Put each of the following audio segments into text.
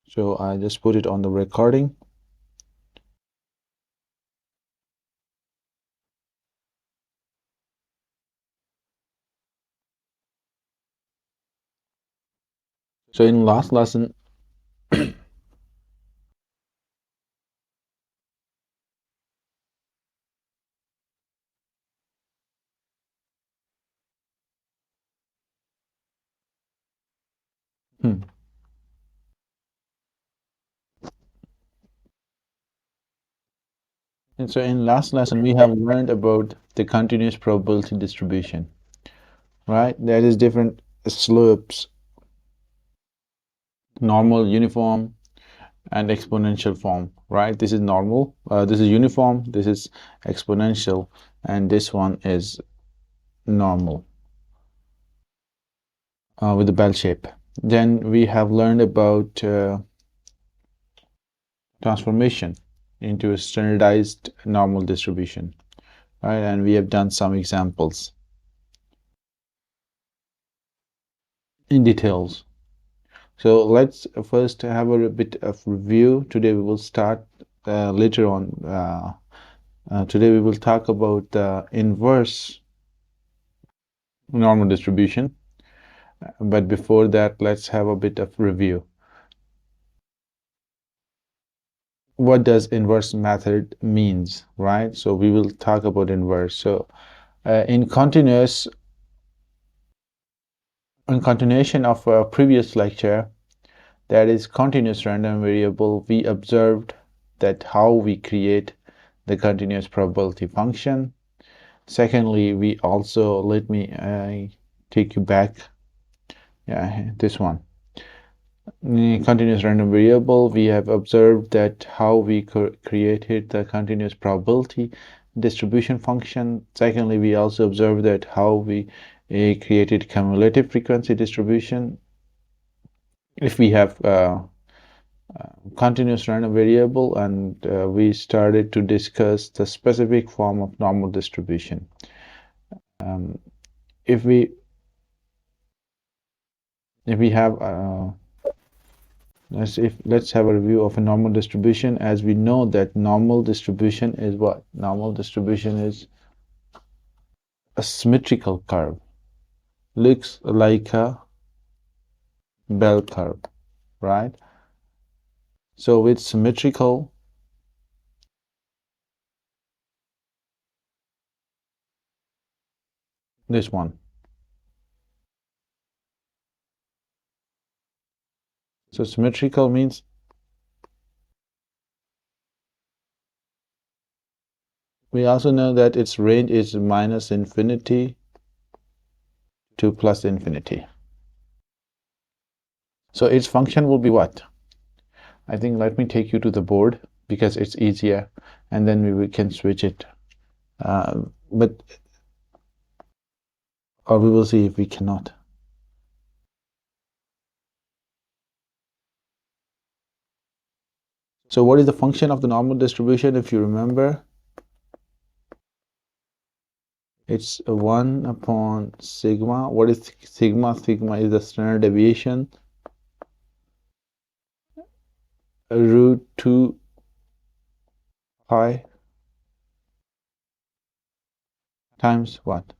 So I just put it on the recording. So in last lesson, and so in last lesson we have learned about the continuous probability distribution, right? That is different slopes, normal, uniform, and exponential form, right? This is normal, this is uniform, this is exponential, and this one is normal with the bell shape. Then we have learned about transformation into a standardized normal distribution, right? And we have done some examples in details. So let's first have a bit of review. Today we will start later on. Today we will talk about the inverse normal distribution. But before that, let's have a bit of review. What does inverse method means, right? So we will talk about inverse. So in continuation of a previous lecture, that is continuous random variable, we observed that how we create the continuous probability function. Secondly, we also, let me take you back, this one. Continuous random variable, we have observed that how we created the continuous probability distribution function. Secondly, we also observed that how we created cumulative frequency distribution. If we have continuous random variable, and we started to discuss the specific form of normal distribution. Um, if we have let's have a review of a normal distribution. As we know that normal distribution is what? Normal distribution is a symmetrical curve. Looks like a bell curve, right? So it's symmetrical. This one. So symmetrical means we also know that its range is minus infinity to plus infinity. So its function will be what? I think let me take you to the board because it's easier, and then we can switch it. But or we will see if we cannot. So what is the function of the normal distribution? If you remember, it's 1 upon sigma. What is sigma? Sigma is the standard deviation. Root 2 pi times what?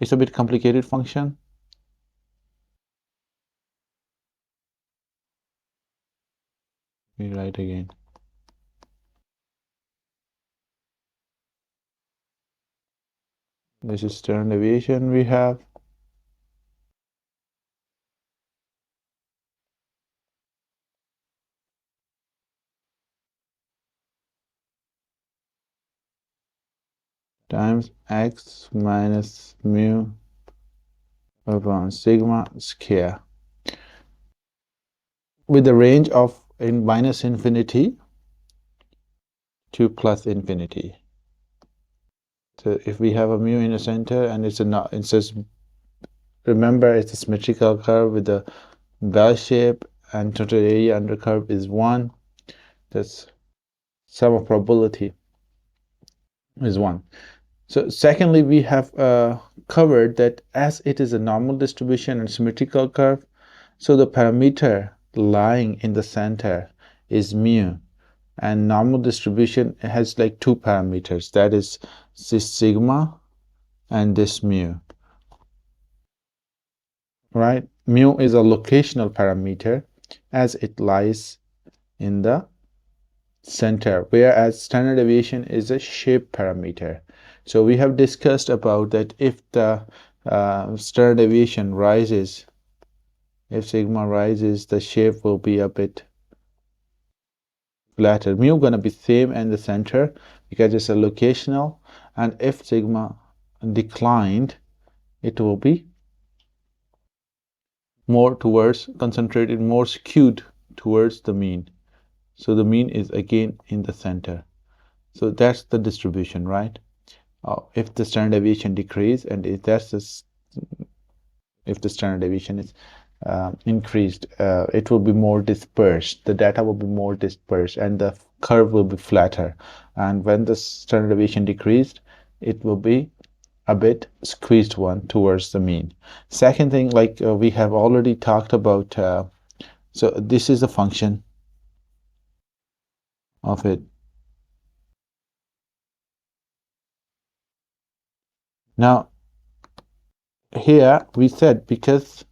It's a bit complicated function. We write again. This is standard deviation we have. Times x minus mu upon sigma square, with the range of in minus infinity to plus infinity. So if we have a mu in the center and it's says, remember, it's a symmetrical curve with a bell shape, and total area under curve is 1. That's sum of probability is 1. So secondly, we have covered that as it is a normal distribution and symmetrical curve, so the parameter lying in the center is mu, and normal distribution has like two parameters, that is this sigma and this mu, right? Mu is a locational parameter as it lies in the center, whereas standard deviation is a shape parameter. So we have discussed about that if the standard deviation rises, if sigma rises, the shape will be a bit flatter. Mu gonna be same in the center because it's a locational, and if sigma declined, it will be more towards concentrated, more skewed towards the mean. So the mean is again in the center. So that's the distribution, right? If the standard deviation decrease, and if that's the if the standard deviation is increased, it will be more dispersed. The data will be more dispersed, and the curve will be flatter. And when the standard deviation decreased, it will be a bit squeezed one towards the mean. Second thing, like we have already talked about, so this is the function of it. Now, here we said because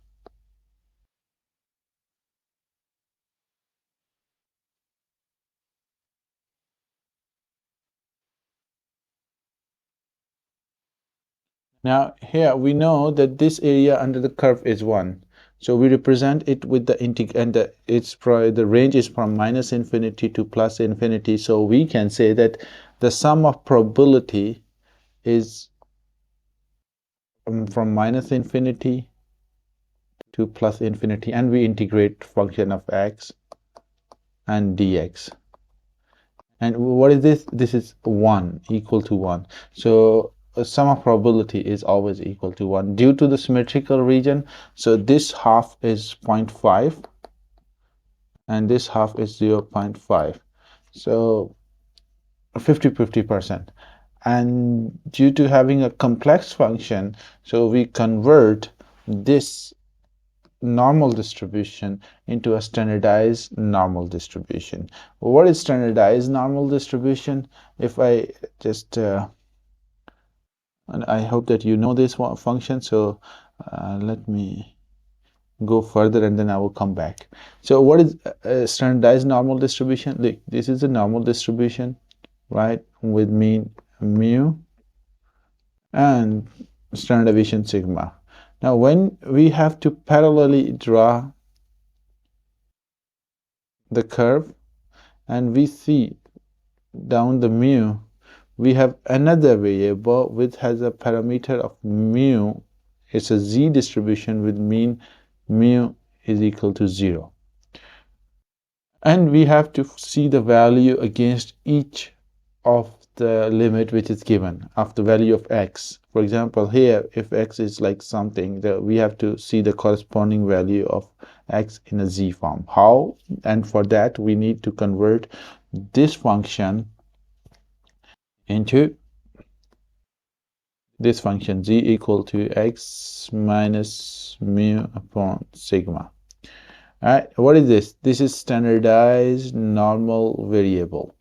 now here we know that this area under the curve is 1. So we represent it with the integer, and the range is from minus infinity to plus infinity. So we can say that the sum of probability is from minus infinity to plus infinity, and we integrate function of x and dx. And what is this? This is 1, equal to 1. So sum of probability is always equal to 1 due to the symmetrical region. So this half is 0.5 and this half is 0.5. So 50-50%. And due to having a complex function, so we convert this normal distribution into a standardized normal distribution. What is standardized normal distribution? If I just and I hope that you know this function, so let me go further and then I will come back. So what is a standardized normal distribution? Look, this is a normal distribution, right, with mean mu and standard deviation sigma. Now when we have to parallelly draw the curve and we see down the mu, we have another variable which has a parameter of mu. It's a z distribution with mean mu is equal to 0. And we have to see the value against each of the limit which is given of the value of x. For example, here if x is like something, that we have to see the corresponding value of x in a z form. How? And for that we need to convert this function into this function z equal to x minus mu upon sigma. All right, what is this? This is standardized normal variable.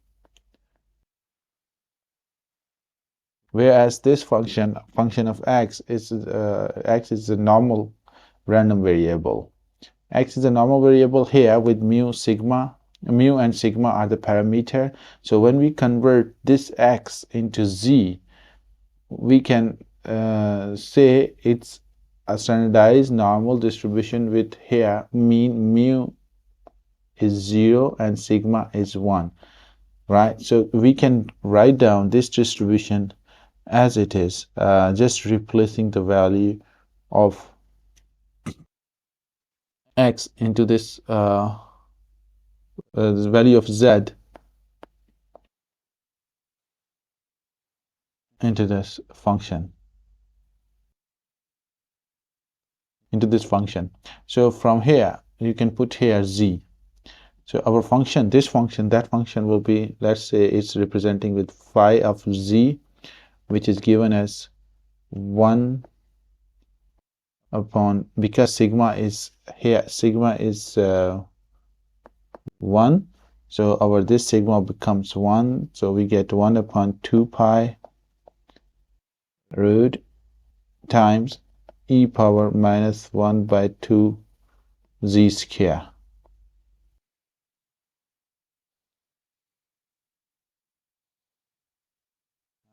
Whereas this function of x is a normal random variable. X is a normal variable here with mu and sigma are the parameter. So when we convert this x into z, we can say it's a standardized normal distribution with here mean mu is 0 and sigma is 1, right? So we can write down this distribution as it is, just replacing the value of x into this value of z into this function, So from here you can put here z. So our function, this function, that function will be, let's say it's representing with phi of z, which is given as 1 upon, because sigma is here, sigma is 1. So our this sigma becomes 1. So we get 1 upon 2 pi root times e power minus 1 by 2 z square.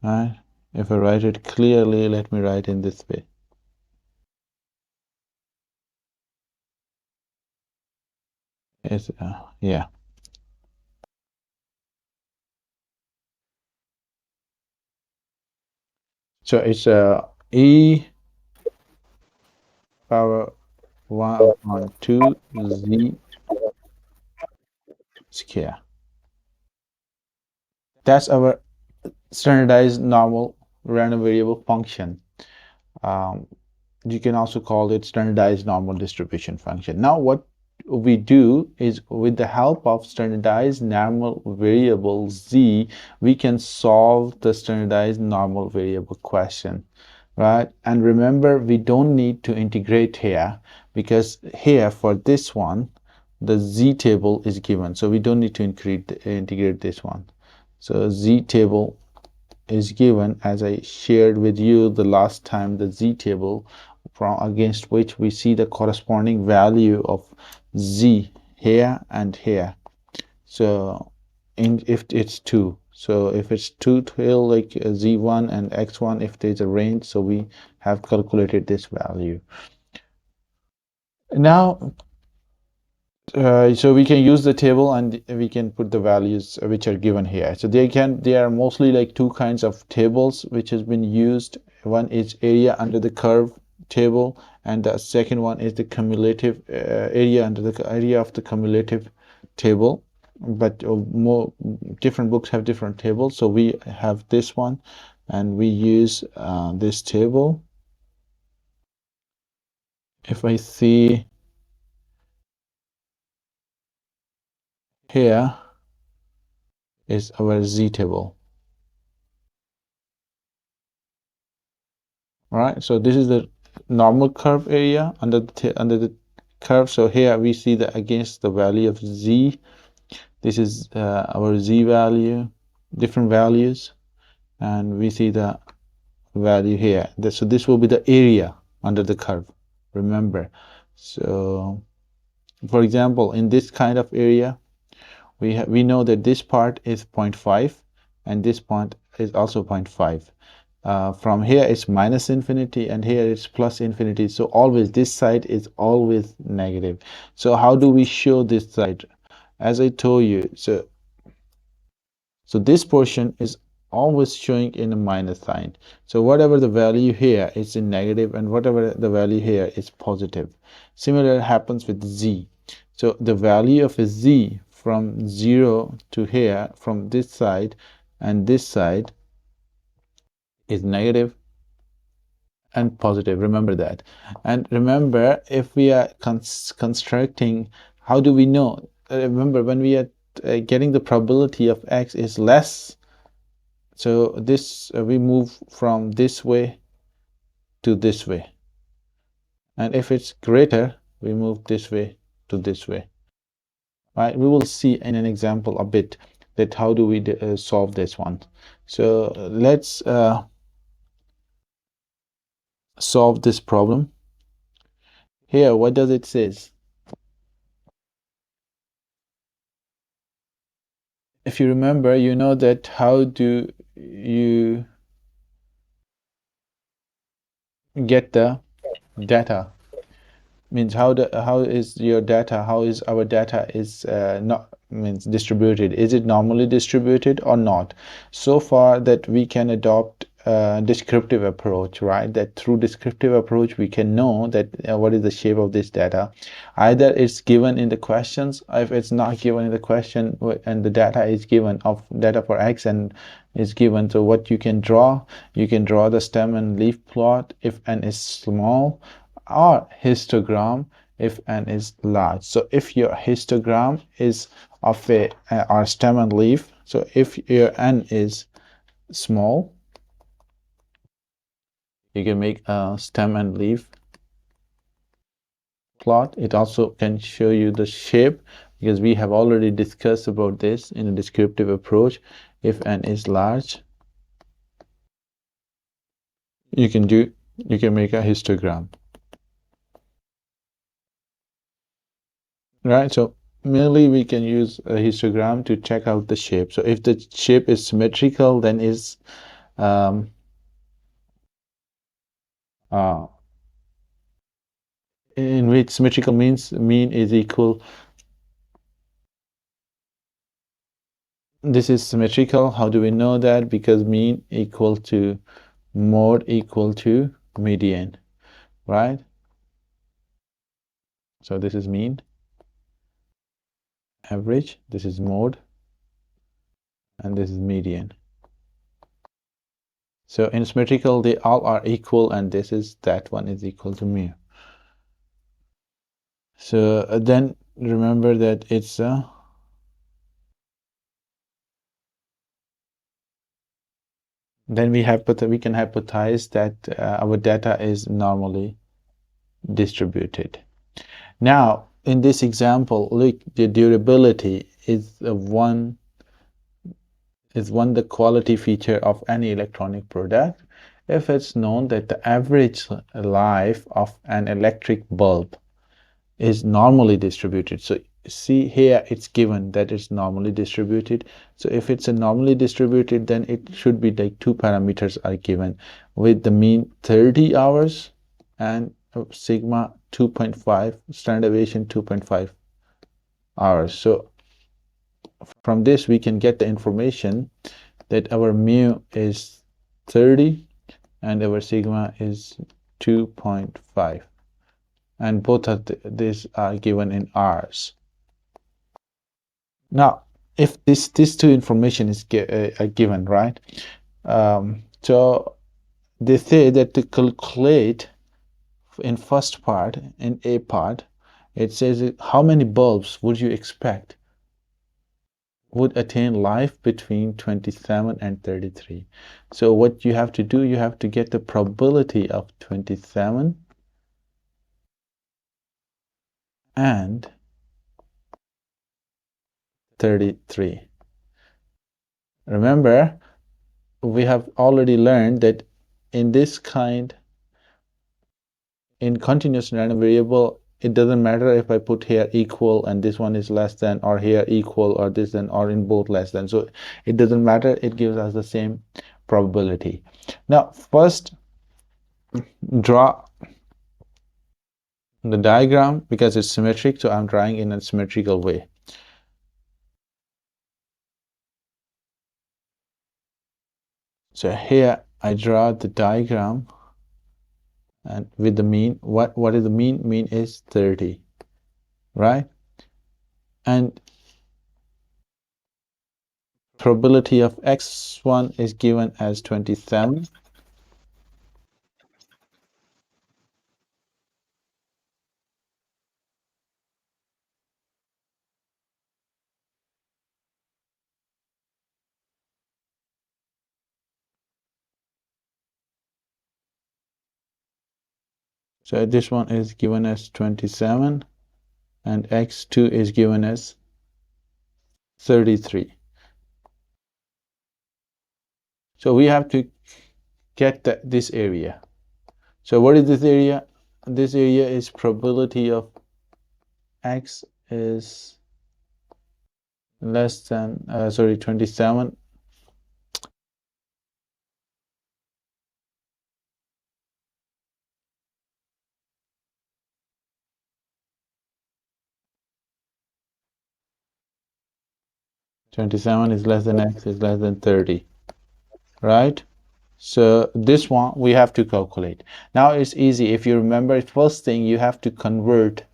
Right? If I write it clearly, let me write in this way. It's, yeah. So it's e power 1 upon 2 z square. That's our standardized normal random variable function. Um, you can also call it standardized normal distribution function. Now what we do is, with the help of standardized normal variable z, we can solve the standardized normal variable question, right? And remember, we don't need to integrate here, because here for this one the z table is given, so we don't need to integrate this one. So z table is given, as I shared with you the last time, the z table from against which we see the corresponding value of z here and here. So if it's 2, so if it's 2 till like z1 and x1, if there's a range, so we have calculated this value. Now so we can use the table and we can put the values which are given here. So they are mostly like two kinds of tables which has been used. One is area under the curve table, and the second one is the cumulative area under the area of the cumulative table. But more different books have different tables, so we have this one, and we use this table. If I see here is our z table. All right, so this is the normal curve area under the curve. So here we see that against the value of z, this is our z value, different values, and we see the value here. So this will be the area under the curve, remember. So for example, in this kind of area, we know that this part is 0.5 and this part is also 0.5. From here it's minus infinity and here it's plus infinity, so always this side is always negative. So how do we show this side? As I told you, so this portion is always showing in a minus sign. So whatever the value here is in negative and whatever the value here is positive. Similar happens with z. So the value of a z from 0 to here, from this side and this side, is negative and positive. Remember that. And remember, if we are constructing, how do we know? Remember, when we are getting the probability of x is less, so this we move from this way to this way, and if it's greater, we move this way to this way. Right? We will see in an example a bit that how do we solve this one. So let's solve this problem. Here, what does it says? If you remember, you know that how do you get the data? Means how is your data, how is our data is not means distributed? Is it normally distributed or not? So far that we can adopt descriptive approach, right? That through descriptive approach we can know that what is the shape of this data. Either it's given in the questions, if it's not given in the question and the data is given of data for x and is given, so what you can draw the stem and leaf plot if n is small, or histogram if n is large. So if your histogram is of a or stem and leaf, so if your n is small, you can make a stem and leaf plot. It also can show you the shape, because we have already discussed about this in a descriptive approach. If n is large, you can make a histogram, right? So mainly we can use a histogram to check out the shape. So if the shape is symmetrical, then is uh, in which symmetrical means mean is equal. This is symmetrical. How do we know that? Because mean equal to mode equal to median, right? So this is mean, average, this is mode, and this is median. So in symmetrical, they all are equal, and this is that one is equal to mu. So then remember that it's then we can hypothesize that our data is normally distributed. Now in this example, look, the durability is the quality feature of any electronic product. If it's known that the average life of an electric bulb is normally distributed. So see here, it's given that it's normally distributed. So if it's a normally distributed, then it should be like two parameters are given with the mean 30 hours and sigma 2.5, standard deviation 2.5 hours. So from this, we can get the information that our mu is 30 and our sigma is 2.5. And both of these are given in hours. Now, if these two information is given, right? So they say that to calculate in first part, in A part, it says how many bulbs would you expect would attain life between 27 and 33. So what you have to do, you have to get the probability of 27 and 33. Remember, we have already learned that in this kind, in continuous random variable, it doesn't matter if I put here equal and this one is less than, or here equal or this then, or in both less than. So it doesn't matter, it gives us the same probability. Now first draw the diagram because it's symmetric, so I'm drawing in a symmetrical way. So here I draw the diagram, and with the mean, what is the mean? Mean is 30, right? And probability of x1 is given as 27. So this one is given as 27 and x2 is given as 33. So we have to get this area. So what is this area? This area is probability of x is less than 27. Twenty-seven is less than x is less than 30, right? So this one we have to calculate. Now it's easy. If you remember, first thing you have to convert,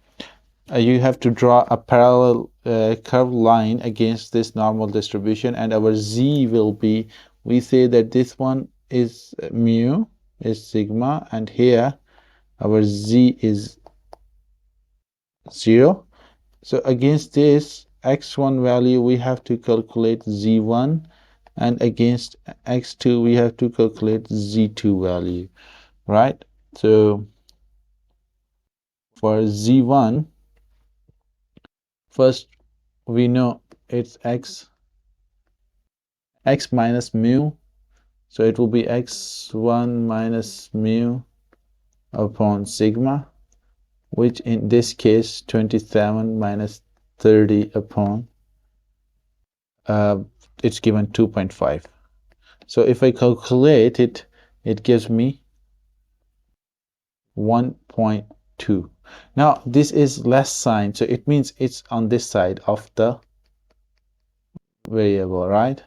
you have to draw a parallel curved line against this normal distribution, and our z will be, we say that this one is mu, is sigma, and here our z is 0. So against this x1 value, we have to calculate z1, and against x2, we have to calculate z2 value, right? So for z1, first we know it's x minus mu, so it will be x1 minus mu upon sigma, which in this case 27 minus 30 upon it's given 2.5. So if I calculate it, it gives me 1.2. Now this is less sign, so it means it's on this side of the variable, right?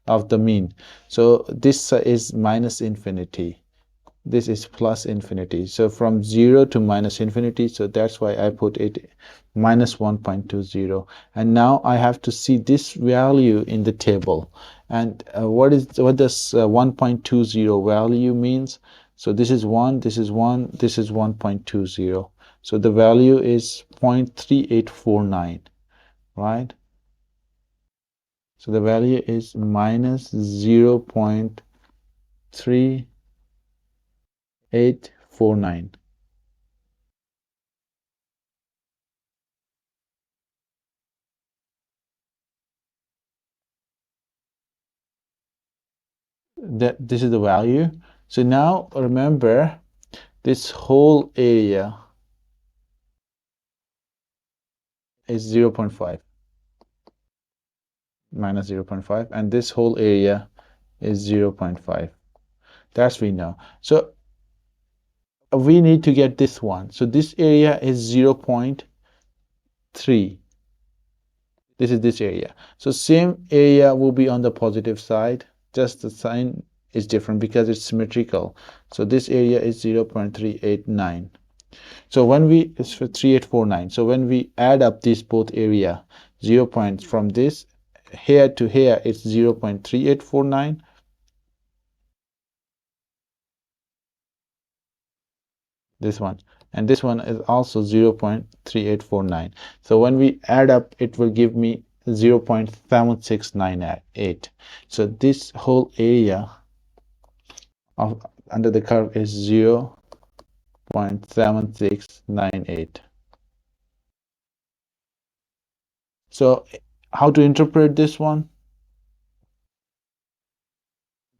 Of the mean. So this is minus infinity. This is plus infinity. So from 0 to minus infinity, so that's why I put it minus 1.20. And now I have to see this value in the table. And what does 1.20 value means? So this is 1, this is 1, this is 1.20. So the value is 0.3849, right? So the value is minus 0.3849. That this is the value. So now remember, this whole area is 0.5 minus 0.5, and this whole area is 0.5. That's we know. So we need to get this one. So this area is 0.3. This is this area. So same area will be on the positive side, just the sign is different because it's symmetrical. So this area is 0.389. So when we, it's for 3849. So when we add up these both area, 0 points from this here to here, it's 0.3849. This one. And this one is also 0.3849. So when we add up, it will give me 0.7698. So this whole area of under the curve is 0.7698. So how to interpret this one?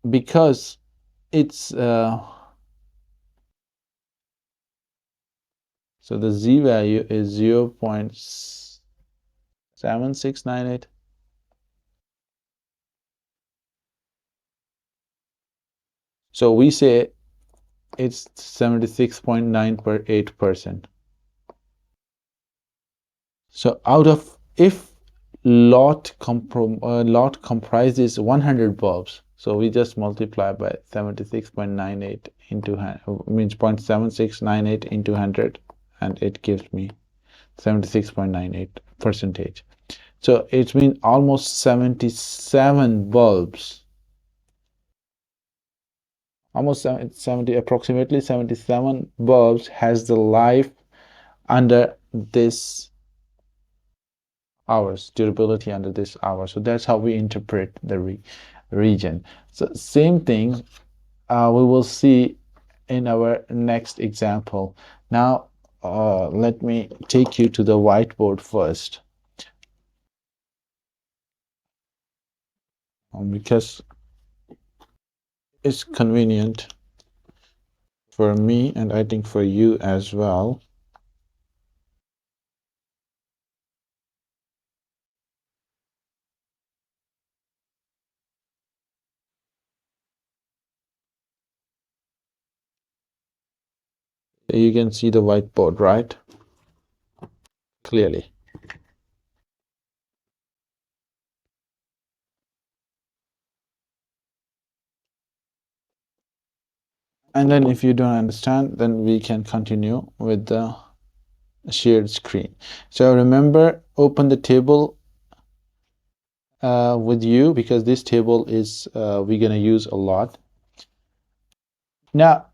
Because it's so the z value is 0.7698. So we say it's 76.98%. So out of, if lot comprises 100 bulbs, so we just multiply by 76.98 into means 0.7698 into 100, and it gives me 76.98 percentage. So it means almost 77 bulbs, almost 70, approximately 77 bulbs has the life under this hours, durability under this hour. So that's how we interpret the region. So same thing we will see in our next example. Now let me take you to the whiteboard first, because it's convenient for me and I think for you as well. You can see the whiteboard, right? Clearly. And then if you don't understand, then we can continue with the shared screen. So remember, open the table with you, because this table is we're gonna use a lot. Now,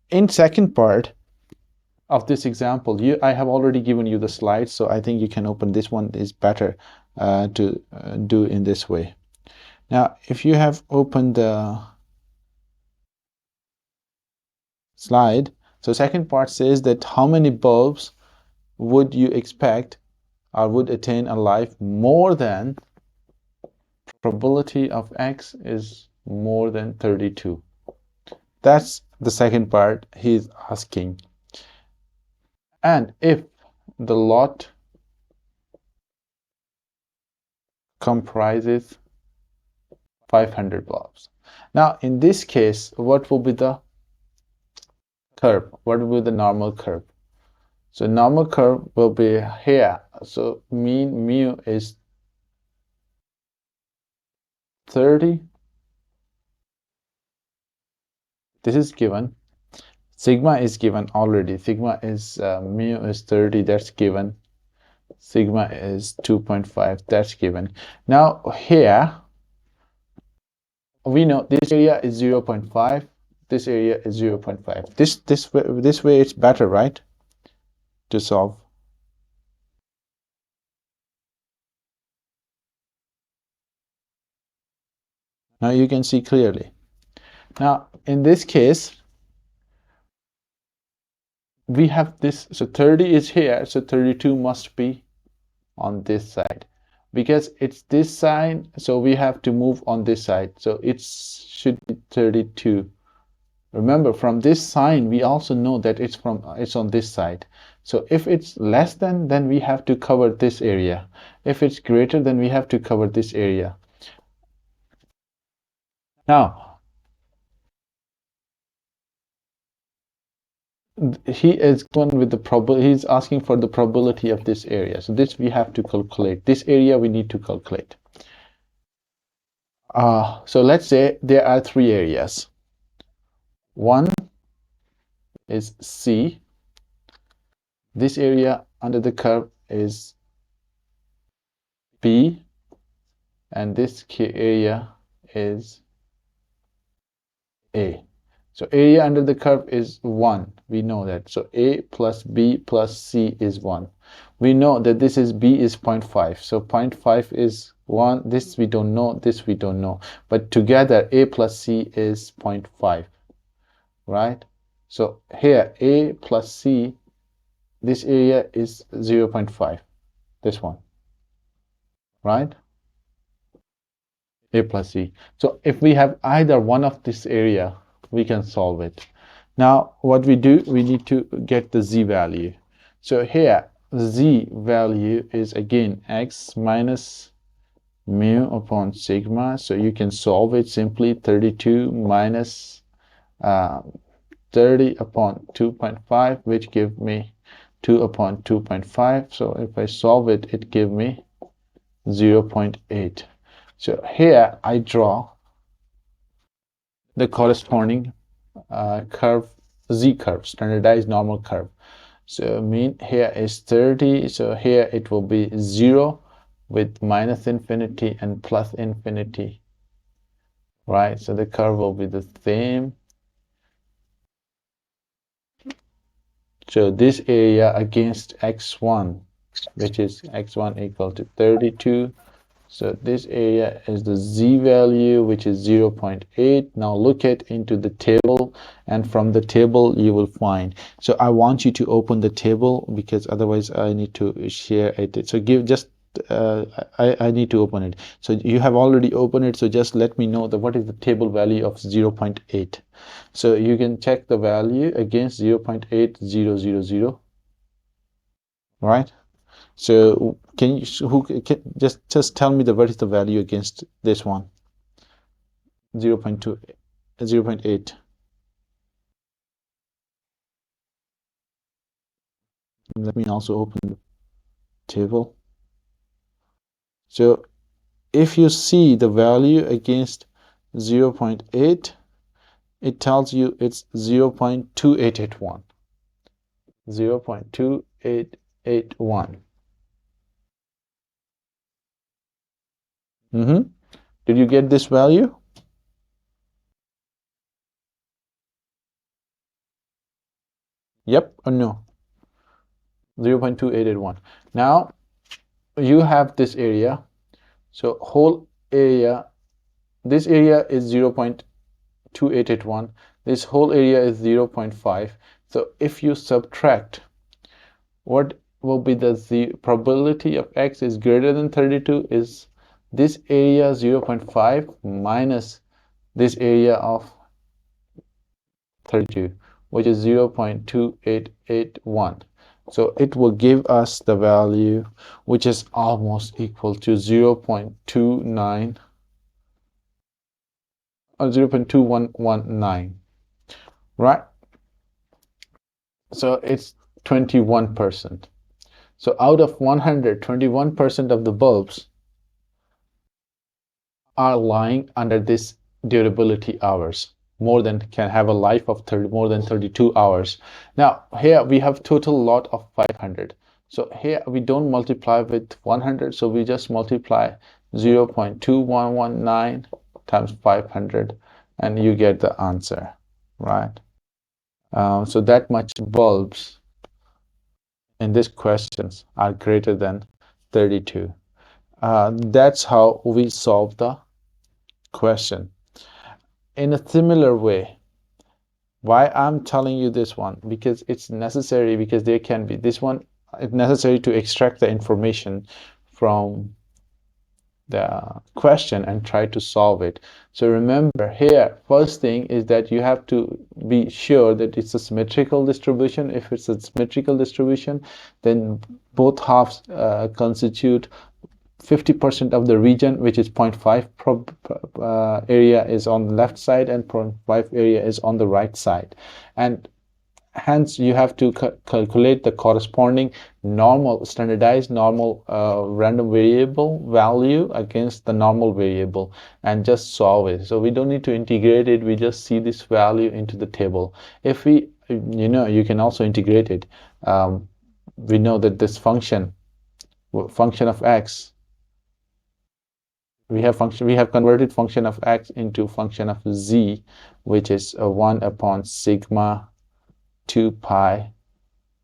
in second part of this example, I have already given you the slides, so I think you can open this one. Is better to do in this way. Now, if you have opened the slide, so second part says that how many bulbs would you expect or would attain a life more than probability of X is more than 32. That's the second part he's asking. And if the lot comprises 500 blobs. Now, in this case, what will be the curve? What will be the normal curve? So normal curve will be here. So mean mu is 30. This is given. Sigma is given already. Sigma is mu is 30. That's given. Sigma is 2.5. That's given. Now here we know this area is 0.5. This area is 0.5. This way it's better, right? To solve. Now you can see clearly. Now in this case, we have this, so 30 is here, so 32 must be on this side. Because it's this side, so we have to move on this side. So it should be 32. Remember, from this sign, we also know that it's on this side. So if it's less than, then we have to cover this area. If it's greater, then we have to cover this area. Now, he is going with the probability. He's asking for the probability of this area. So this we have to calculate. This area we need to calculate. So let's say there are three areas. One is C. This area under the curve is B, and this area is A. So area under the curve is 1. We know that. So A plus B plus C is 1. We know that this is B is 0.5. So 0.5 is 1. This we don't know. This we don't know. But together A plus C is 0.5. Right? So here A plus C, this area is 0.5. This one. Right? A plus C. So if we have either one of this area, we can solve it. Now what we do, we need to get the Z value. So here Z value is again X minus mu upon sigma. So you can solve it simply. 32 minus 30 upon 2.5, which give me 2 upon 2.5. So if I solve it, it give me 0.8. So here I draw the corresponding curve, Z curve, standardized normal curve. So mean here is 30. So here it will be 0 with minus infinity and plus infinity. Right? So the curve will be the same. So this area against x1, which is x1 equal to 32. So this area is the Z value, which is 0.8. Now look into the table, and from the table you will find. So I want you to open the table because otherwise I need to share it. So give just I need to open it. So you have already opened it. So just let me know what is the table value of 0.8. So you can check the value against 0.8000. Right? So can you just tell me what is the value against this one? 0.2, 0.8. Let me also open the table. So if you see the value against 0.8, it tells you it's 0.2881. 0.2881. Did you get this value? Yep or no? 0.2881. Now you have this area. So whole area, this area is 0.2881. This whole area is 0.5. So if you subtract, what will be the probability of x is greater than 32 is this area 0.5 minus this area of 32, which is 0.2881. So it will give us the value which is almost equal to 0.29 or 0.2119, right? So it's 21%. So out of 100, 21% of the bulbs are lying under this durability hours, more than can have a life of more than 32 hours. Now here we have total lot of 500. So here we don't multiply with 100, so we just multiply 0.2119 times 500 and you get the answer, right? So that much bulbs in this questions are greater than 32. That's how we solve the question. In a similar way, why I'm telling you this one, because it's necessary, because there can be this one, it's necessary to extract the information from the question and try to solve it. So remember here, first thing is that you have to be sure that it's a symmetrical distribution. If it's a symmetrical distribution, then both halves constitute 50% of the region, which is 0.5 area is on the left side and 0.5 area is on the right side. And hence you have to calculate the corresponding normal, standardized normal random variable value against the normal variable and just solve it. So we don't need to integrate it, we just see this value into the table. If we, you can also integrate it. We know that this function of x, we have converted function of x into function of z, which is 1 upon sigma 2 pi.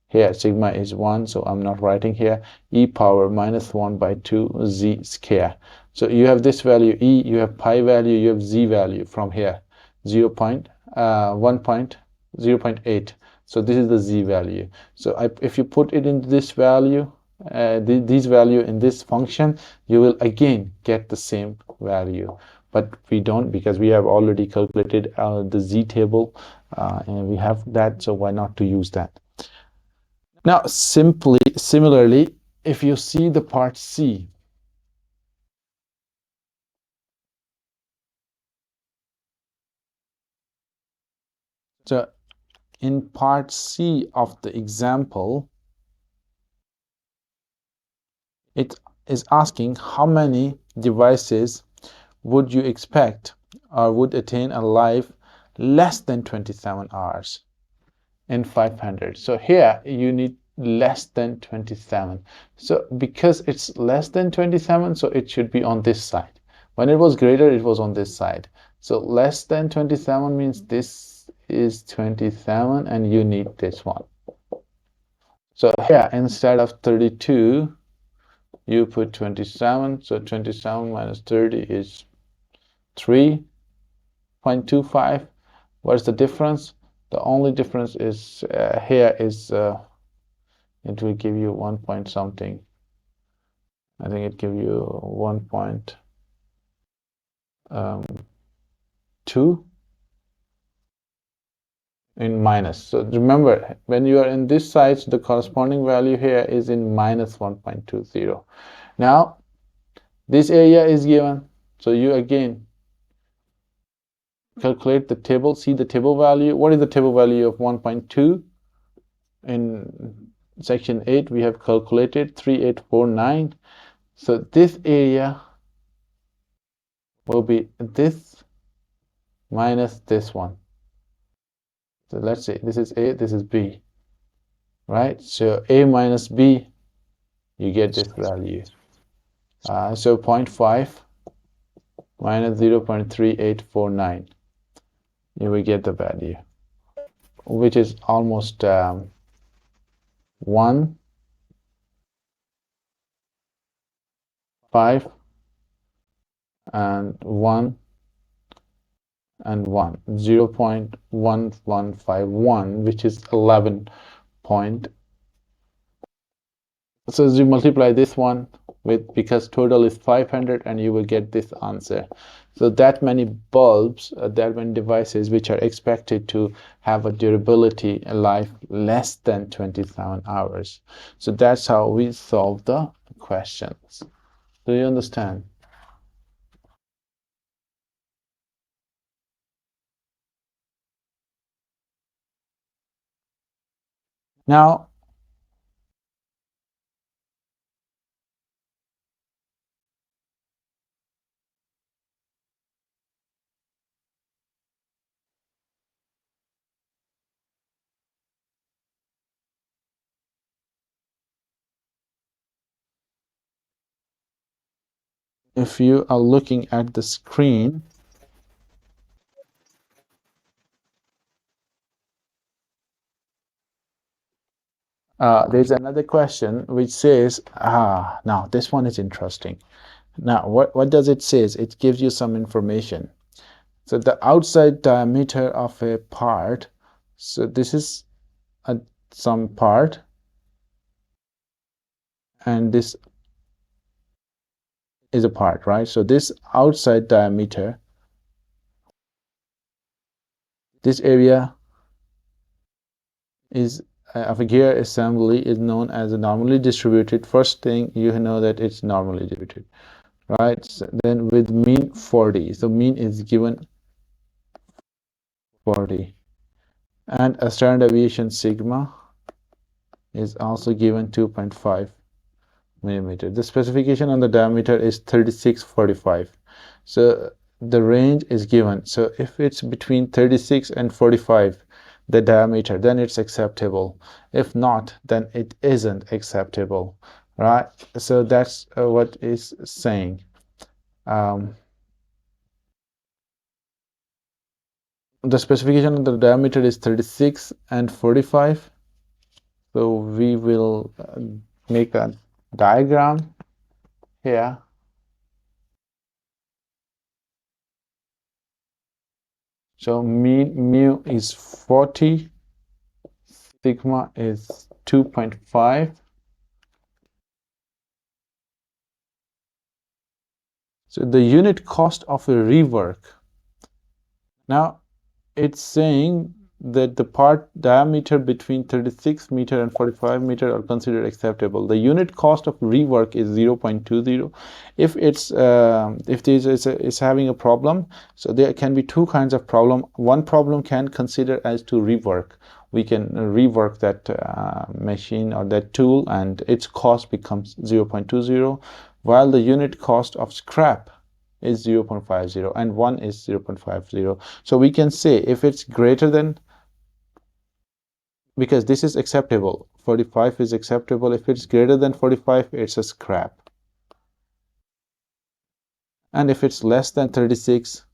Here sigma is 1, so I'm not writing here, e power minus 1 by 2 z square. So you have this value e, you have pi value, you have z value from here 0 0.8. So this is the z value. So if you put it in this value, this value in this function, you will again get the same value. But we don't, because we have already calculated the z table and we have that, so why not to use that? Now similarly, if you see the part C, so in part C of the example, it is asking how many devices would you expect or would attain a life less than 27 hours in 500. So here you need less than 27. So because it's less than 27, so it should be on this side. When it was greater, it was on this side. So less than 27 means this is 27 and you need this one. So here instead of 32, you put 27. So 27 minus 30 is 3.25. What is the difference? The only difference is here is it will give you 1 point something. I think it give you 1.2 in minus. So remember, when you are in this side, the corresponding value here is in minus 1.20. Now this area is given, so you again calculate the table, see the table value. What is the table value of 1.2? In section 8 we have calculated 3849. So this area will be this minus this one. So let's say this is A, this is B, right? So A minus B, you get this value. So 0.5 minus 0.3849, you will get the value, which is almost 1, 5, and 1, and 1, 0.1151, which is 11.11. So you multiply this one with, because total is 500, and you will get this answer. So that many bulbs, that many devices which are expected to have a durability, a life less than 27 hours. So that's how we solve the questions. Do you understand? Now, if you are looking at the screen, there's another question which says, now this one is interesting. Now, what does it say? It gives you some information. So the outside diameter of a part, so this is some part, and this is a part, right? So this outside diameter, this area is of a gear assembly is known as a normally distributed. First thing, you know that it's normally distributed, right? So then with mean 40, so mean is given 40, and a standard deviation sigma is also given 2.5 millimeter. The specification on the diameter is 3645. So the range is given. So if it's between 36 and 45, the diameter, then it's acceptable. If not, then it isn't acceptable, right? So that's what is saying. The specification of the diameter is 36 and 45. So we will make a diagram here. So mean mu is 40, sigma is 2.5. So the unit cost of a rework. Now it's saying that the part diameter between 36 meter and 45 meter are considered acceptable. The unit cost of rework is 0.20. If it's if this is having a problem, so there can be two kinds of problem. One problem can consider as to rework. We can rework that machine or that tool, and its cost becomes 0.20, while the unit cost of scrap is 0.50 and one is 0.50. So we can say if it's greater than, because this is acceptable, 45 is acceptable. If it's greater than 45, it's a scrap. And if it's less than 36,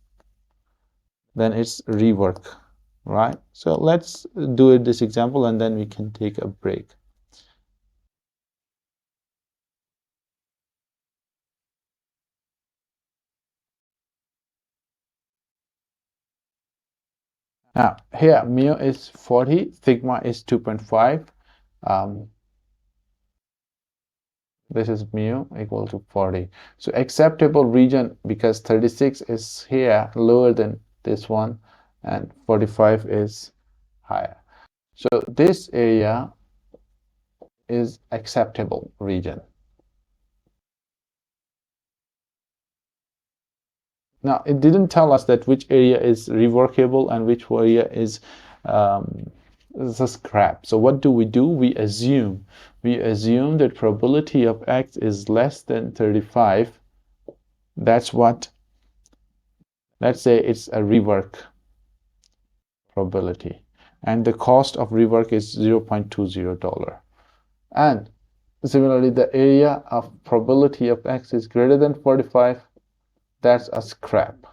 then it's rework, right? So let's do it this example, and then we can take a break. Now here mu is 40, sigma is 2.5. This is mu equal to 40. So acceptable region, because 36 is here lower than this one and 45 is higher. So this area is acceptable region. Now it didn't tell us that which area is reworkable and which area is a scrap. So what do? We assume that probability of X is less than 35. That's what, let's say it's a rework probability, and the cost of rework is $0.20. And similarly, the area of probability of X is greater than 45. That's a scrap,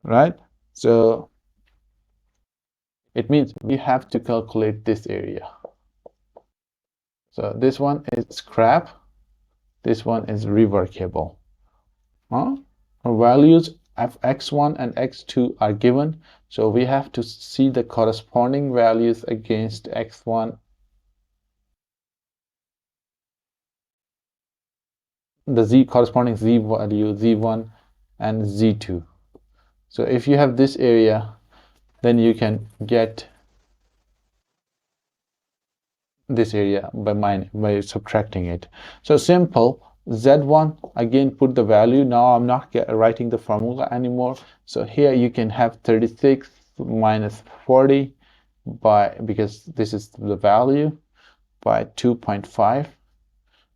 right? So it means we have to calculate this area. So this one is scrap, this one is reworkable. Our values x1 and x2 are given, so we have to see the corresponding values against x1, the corresponding z value, z1 and z2. So if you have this area, then you can get this area by subtracting it. So simple. Z1, again put the value. Now I'm not writing the formula anymore. So here you can have 36 minus 40 because this is the value, by 2.5,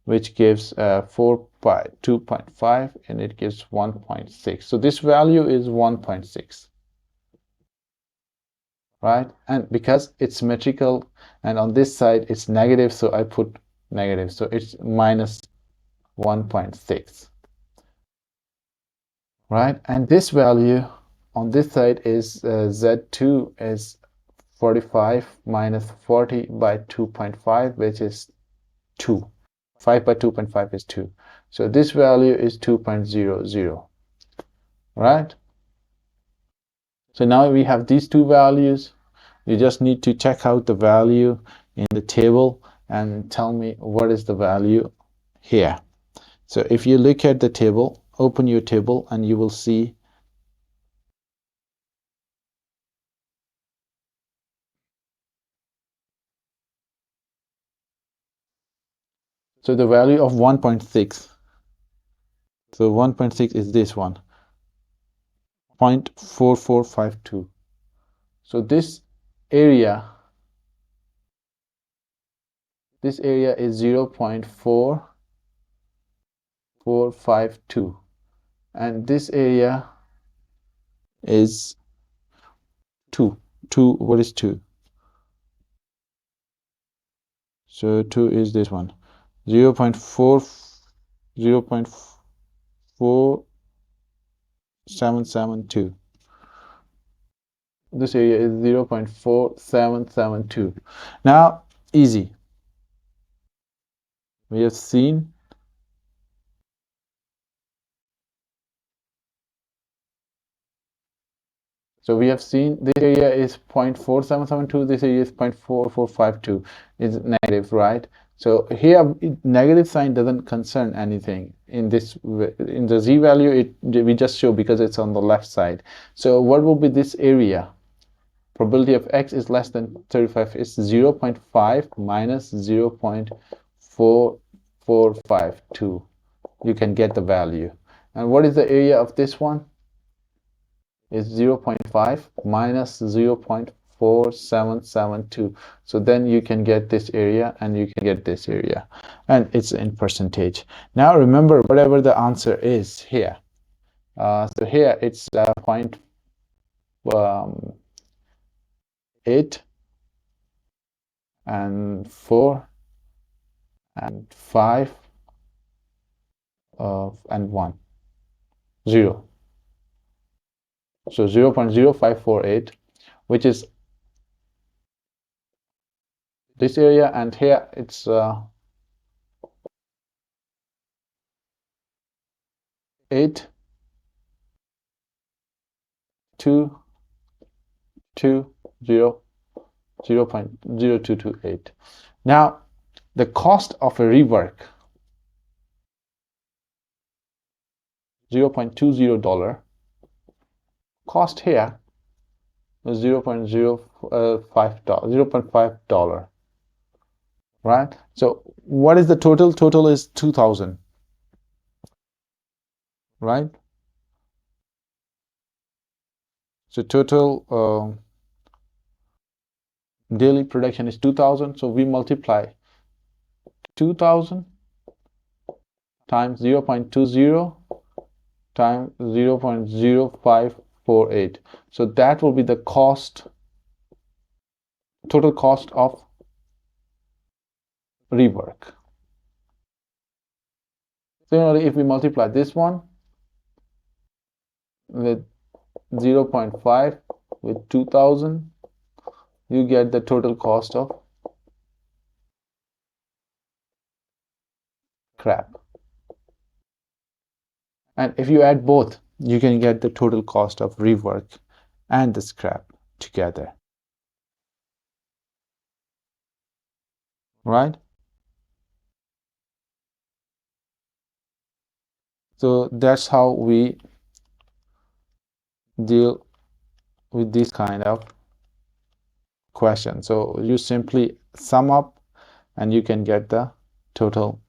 which gives 4 by 2.5, and it gives 1.6. So this value is 1.6. Right? And because it's symmetrical and on this side it's negative, so I put negative, so it's minus 1.6. Right? And this value on this side is z2 is 45 minus 40 by 2.5, which is 2. 5 by 2.5 is 2. So this value is 2.00. Right? So now we have these two values. You just need to check out the value in the table and tell me what is the value here. So if you look at the table, open your table, and you will see so the value of 1.6. So 1.6 is this one, 0.4452. So this area is 0.4452, and this area is 2. What is 2? So 2 is this one, 0.4772. This area is 0.4772. Now, easy. We have seen this area is 0.4772, this area is 0.4452. It's negative, right? So here negative sign doesn't concern anything in this, in the z value we just show because it's on the left side. So what will be this area? Probability of x is less than 35 is 0.5 minus 0.4452. You can get the value. And what is the area of this one? Is 0.5 minus 0.4772. So then you can get this area and you can get this area, and it's in percentage. Now remember, whatever the answer is here, so here it's 0.8 and 4 and 5 and 1, 0. So 0.0548, which is this area, and here it's 8 2 2 0 0.0228. Now the cost of a rework, $0.20. Cost here is $0.05, right? So what is the total? Total is 2,000, right? So total daily production is 2,000. So we multiply 2,000 times 0.20 times 0.0548. So that will be the cost, total cost of rework. Similarly, if we multiply this one with 0.5 with 2,000, you get the total cost of crap. And if you add both, you can get the total cost of rework and the scrap together, right? So that's how we deal with this kind of question. So you simply sum up and you can get the total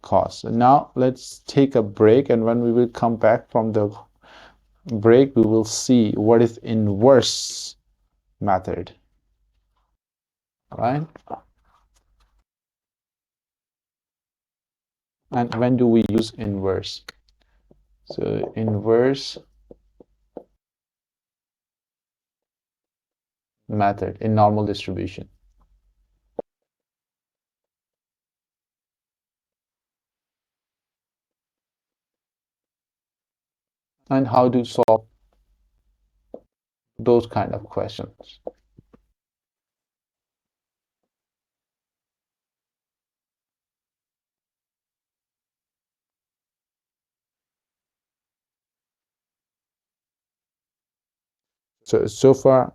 cost. So now let's take a break, and when we will come back from the break, we will see what is inverse method, right? And when do we use inverse? So inverse method in normal distribution. And how to solve those kind of questions. So far